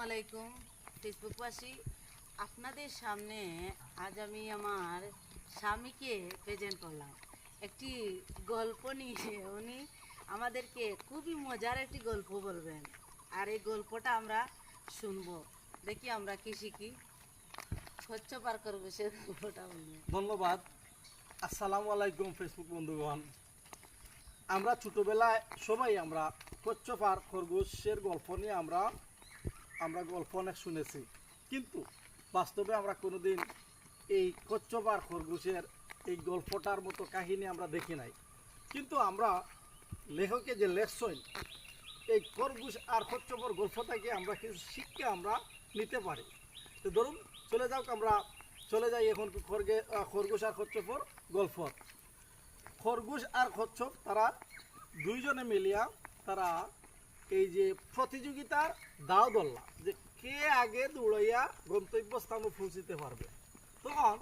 আলাইকুম ফেসবুকবাসী, আপনাদের সামনে আজ আমি আমার স্বামীকে প্রেজেন্ট করলাম একটি গল্প নিয়ে। উনি আমাদেরকে খুবই মজার একটি গল্প বলবেন, আর এই গল্পটা আমরা শুনবো। দেখি আমরা কি শিখি। স্বচ্ছ পার করবো সে গল্পটা বলবেন। ধন্যবাদ। আসসালামু আলাইকুম ফেসবুক বন্ধুগণ। আমরা ছোটোবেলায় সবাই আমরা কচ্ছপ আর খরগোশের গল্প নিয়ে আমরা গল্প অনেক শুনেছি, কিন্তু বাস্তবে আমরা কোনোদিন এই কচ্ছপ আর খরগোশের এই গল্পটার মতো কাহিনী আমরা দেখি নাই। কিন্তু আমরা লেখকে যে লেখছেন এই খরগোশ আর কচ্ছপের গল্প থেকে আমরা কিছু শিক্ষা আমরা নিতে পারি। তো ধরুন আমরা চলে যাই এখন খরগোশ আর কচ্ছপের গল্প। খরগোশ আর কচ্ছপ তারা দুইজনে মিলিয়া তারা এই যে প্রতিযোগিতার দাও দল্লা যে কে আগে দৌড়াইয়া গন্তব্যস্থানে পৌঁছিতে পারবে। তখন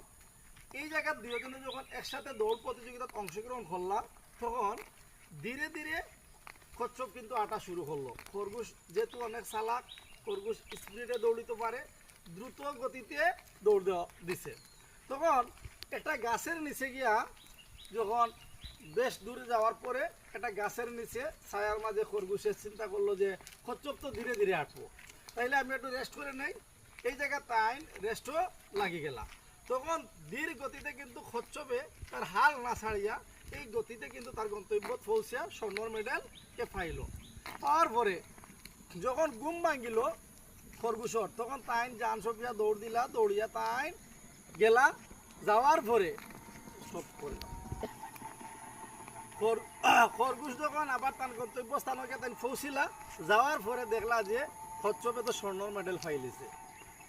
এই জায়গার দুজনে যখন একসাথে দৌড় প্রতিযোগিতায় অংশগ্রহণ করলাম, তখন ধীরে ধীরে কচ্ছপ কিন্তু আটা শুরু করলো। খরগোশ যেহেতু অনেক চালাক, খরগোশ স্পিডে দৌড়িতে পারে, দ্রুত গতিতে দৌড় দেওয়া দিছে। তখন একটা গাছের নিচে গিয়া যখন বেশ দূরে যাওয়ার পরে একটা গাছের নিচে ছায়ার মাঝে খরগোশে চিন্তা করলো যে কচ্ছপ তো ধীরে ধীরে হাঁটবো, তাইলে আমি একটু রেস্ট করে নেই। এই জায়গা তাই রেস্টও লাগি গেলাম। তখন ধীর গতিতে কিন্তু কচ্ছপে তার হাল না ছাড়িয়া এই গতিতে কিন্তু তার গন্তব্য পৌঁছে স্বর্ণ মেডেলকে পাইল। পাওয়ার পরে যখন ঘুম ভাঙিল খরগোশর, তখন তাই জান সফিয়া দৌড় দিলা, দৌড়িয়া তাই গেলা। যাওয়ার পরে সব করলাম খরগোশ যখন আবার তার গন্তব্য স্থানকে তাই পৌঁছিলা, যাওয়ার পরে দেখলা যে কচ্ছপে তো স্বর্ণ মেডেল পাইলিছে।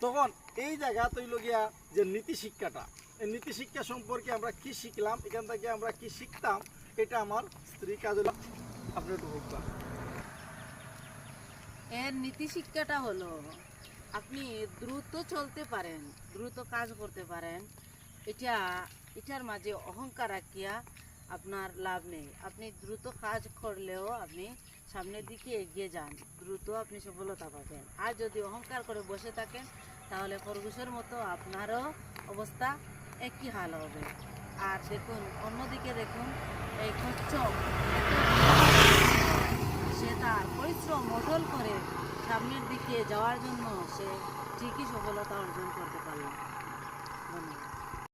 তখন এই জায়গা তৈল গিয়া যে নীতি শিক্ষাটা, এই নীতি শিক্ষা সম্পর্কে আমরা কি শিখলাম, এখান থেকে আমরা কি শিখতাম, এটা আমার স্ত্রী কাজল আপনি একটু বলতাম। এর নীতি শিক্ষাটা হলো আপনি দ্রুত চলতে পারেন, দ্রুত কাজ করতে পারেন। এটার মাঝে অহংকার রাখিয়া আপনার লাভ নেই। আপনি দ্রুত কাজ করলেও আপনি সামনের দিকে এগিয়ে যান, দ্রুত আপনি সফলতা পাবেন। আর যদি অহংকার করে বসে থাকেন তাহলে খরগোশের মতো আপনারও অবস্থা একই হাল হবে। আর দেখুন অন্যদিকে দেখুন এই কচ্ছপ সে তার পরিশ্রম মোটল করে সামনের দিকে যাওয়ার জন্য সে ঠিকই সফলতা অর্জন করতে পারল। ধন্যবাদ।